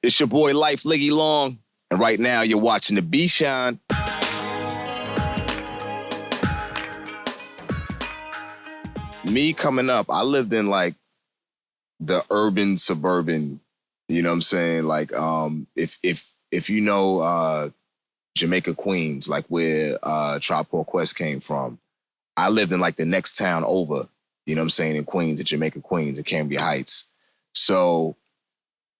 It's your boy L.I.F.E Liggy Long, and right now you're watching the B Shine. Me coming up, I lived in like the urban suburban, you know what I'm saying? Like if you know Jamaica, Queens, like where Tribe Called Quest came from, I lived in like the next town over, you know what I'm saying, in Queens, in Jamaica, Queens, in Cambria Heights. So,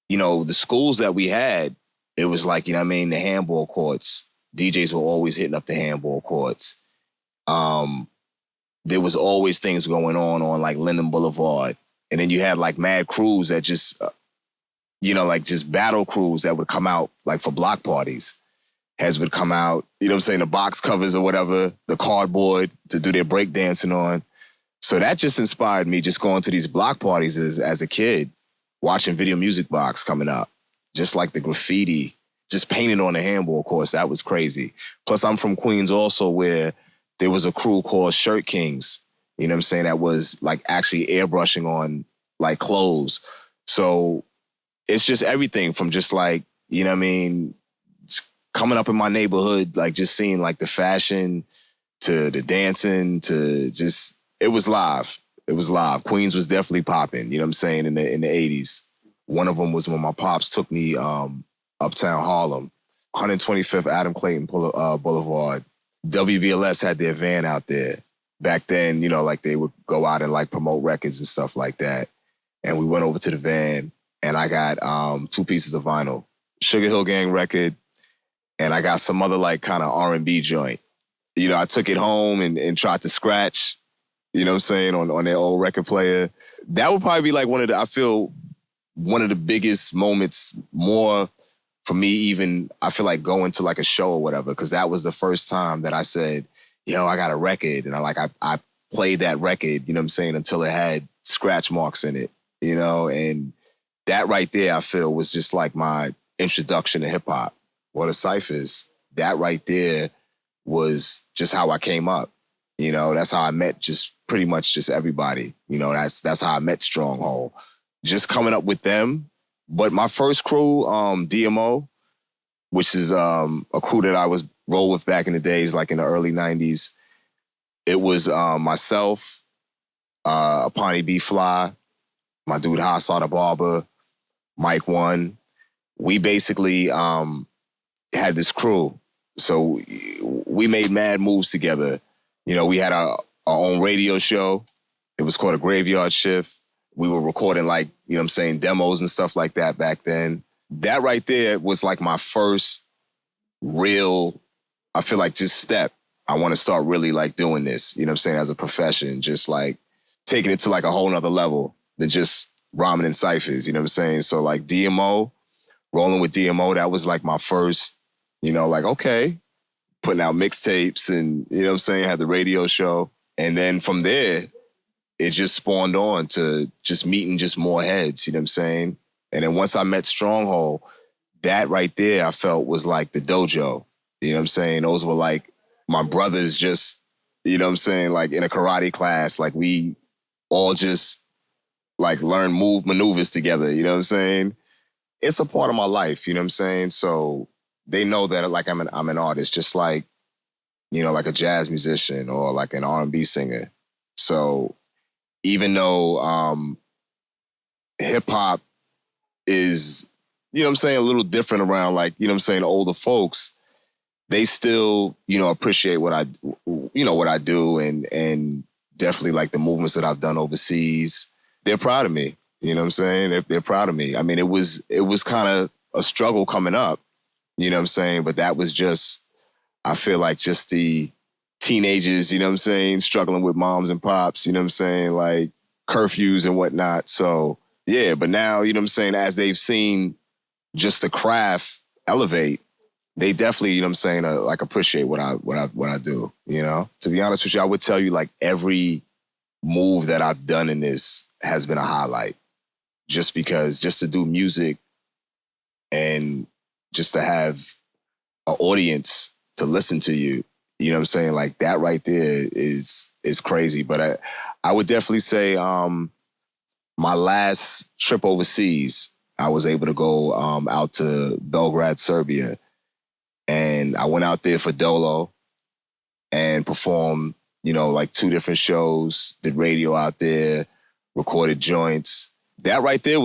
you know, the schools that we had, it was like, you know what I mean, the handball courts. DJs were always hitting up the handball courts. There was always things going on like Linden Boulevard. And then you had like mad crews that just, like just battle crews that would come out like for block parties. Heads would come out, you know what I'm saying, the box covers or whatever, the cardboard to do their breakdancing on. So that just inspired me just going to these block parties as a kid, watching Video Music Box coming up. Just like the graffiti, just painted on the handball course. That was crazy. Plus, I'm from Queens also, where there was a crew called Shirt Kings, you know what I'm saying, that was like actually airbrushing on like clothes. So it's just everything from just like, you know what I mean, coming up in my neighborhood, like just seeing like the fashion to the dancing to just, it was live. It was live. Queens was definitely popping, you know what I'm saying, in the 80s. One of them was when my pops took me uptown Harlem, 125th Adam Clayton Boulevard. WBLS had their van out there. Back then, you know, like they would go out and like promote records and stuff like that. And we went over to the van and I got 2 pieces of vinyl, Sugar Hill Gang record, and I got some other like kind of R&B joint. You know, I took it home and tried to scratch, you know what I'm saying, on their old record player. That would probably be like one of the biggest moments more for me, even, I feel like going to like a show or whatever, because that was the first time that I said, yo, I got a record. And I played that record, you know what I'm saying, until it had scratch marks in it, you know? And that right there, I feel, was just like my introduction to hip hop. Or the ciphers, that right there was just how I came up. You know, that's how I met just pretty much just everybody. You know, that's how I met Stronghold. Just coming up with them. But my first crew, DMO, which is a crew that I was roll with back in the days, like in the early 90s. It was myself, Apani B. Fly, my dude Hassad the Barber, Mike One. We basically had this crew. So we made mad moves together. You know, we had our own radio show. It was called A Graveyard Shift. We were recording like, you know what I'm saying, demos and stuff like that back then. That right there was like my first real, I feel like, just step. I want to start really like doing this, you know what I'm saying, as a profession, just like taking it to like a whole nother level than just rhyming in ciphers, you know what I'm saying? So like DMO, rolling with DMO, that was like my first, you know, like, okay, putting out mixtapes and, you know what I'm saying, had the radio show. And then from there, it just spawned on to just meeting just more heads, you know what I'm saying? And then once I met Stronghold, that right there I felt was like the dojo, you know what I'm saying? Those were like my brothers just, you know what I'm saying, like in a karate class, like we all just like learn maneuvers together, you know what I'm saying? It's a part of my life, you know what I'm saying? So they know that like I'm an artist, just like, you know, like a jazz musician or like an R&B singer. So even though hip hop is, you know what I'm saying, a little different around like, you know what I'm saying, older folks, they still, you know, appreciate what I do and definitely like the movements that I've done overseas. They're proud of me. You know what I'm saying? They're proud of me. I mean, it was kind of a struggle coming up, you know what I'm saying? But that was just, I feel like just the teenagers, you know what I'm saying, struggling with moms and pops, you know what I'm saying, like curfews and whatnot. So yeah, but now, you know what I'm saying, as they've seen just the craft elevate, they definitely, you know what I'm saying, like appreciate what I do, you know? To be honest with you, I would tell you like every move that I've done in this has been a highlight. Just because, just to do music and just to have an audience to listen to you, you know what I'm saying? Like that right there is crazy. But I would definitely say my last trip overseas, I was able to go out to Belgrade, Serbia. And I went out there for Dolo and performed, like 2 different shows, did radio out there, recorded joints. That right there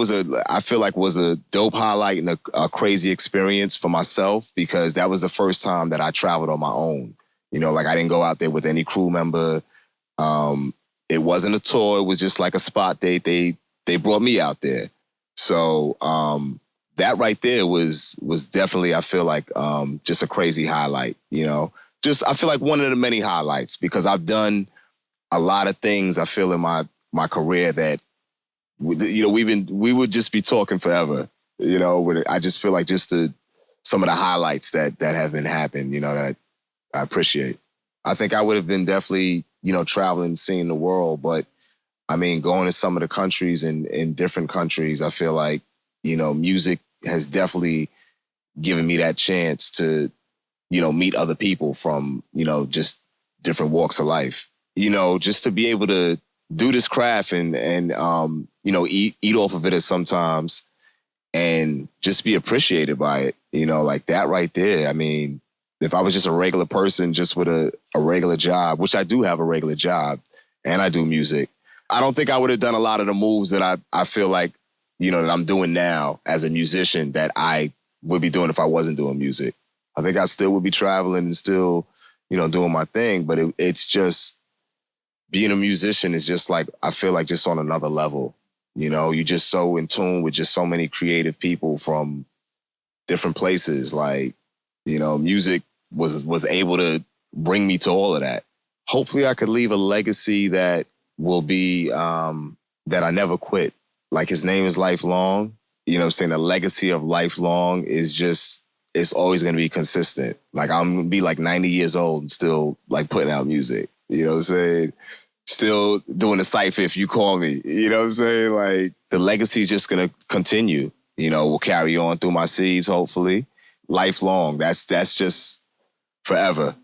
I feel like was a dope highlight and a crazy experience for myself, because that was the first time that I traveled on my own. Like I didn't go out there with any crew member. It wasn't a tour. It was just like a spot date. They brought me out there. So that right there was definitely, I feel like, just a crazy highlight, Just, I feel like one of the many highlights, because I've done a lot of things, I feel, in my career that, we would just be talking forever, I just feel like just some of the highlights that have been happened, that I appreciate. I think I would have been definitely, traveling, seeing the world, but I mean, going to some of the countries in different countries, I feel like, music has definitely given me that chance to, meet other people from, just different walks of life. Just to be able to do this craft and eat off of it sometimes and just be appreciated by it, like that right there. I mean, if I was just a regular person just with a regular job, which I do have a regular job and I do music, I don't think I would have done a lot of the moves that I feel like, that I'm doing now as a musician that I would be doing if I wasn't doing music. I think I still would be traveling and still, doing my thing. But it's just, being a musician is just like, I feel like just on another level. You're just so in tune with just so many creative people from different places. Like, music was able to bring me to all of that. Hopefully I could leave a legacy that will be, that I never quit. Like, his name is Lifelong. You know what I'm saying? The legacy of Lifelong is just, it's always going to be consistent. Like, I'm going to be like 90 years old and still like putting out music. You know what I'm saying? Still doing the cypher if you call me. You know what I'm saying? Like, the legacy is just going to continue. We'll carry on through my seeds, hopefully. Lifelong. That's just forever.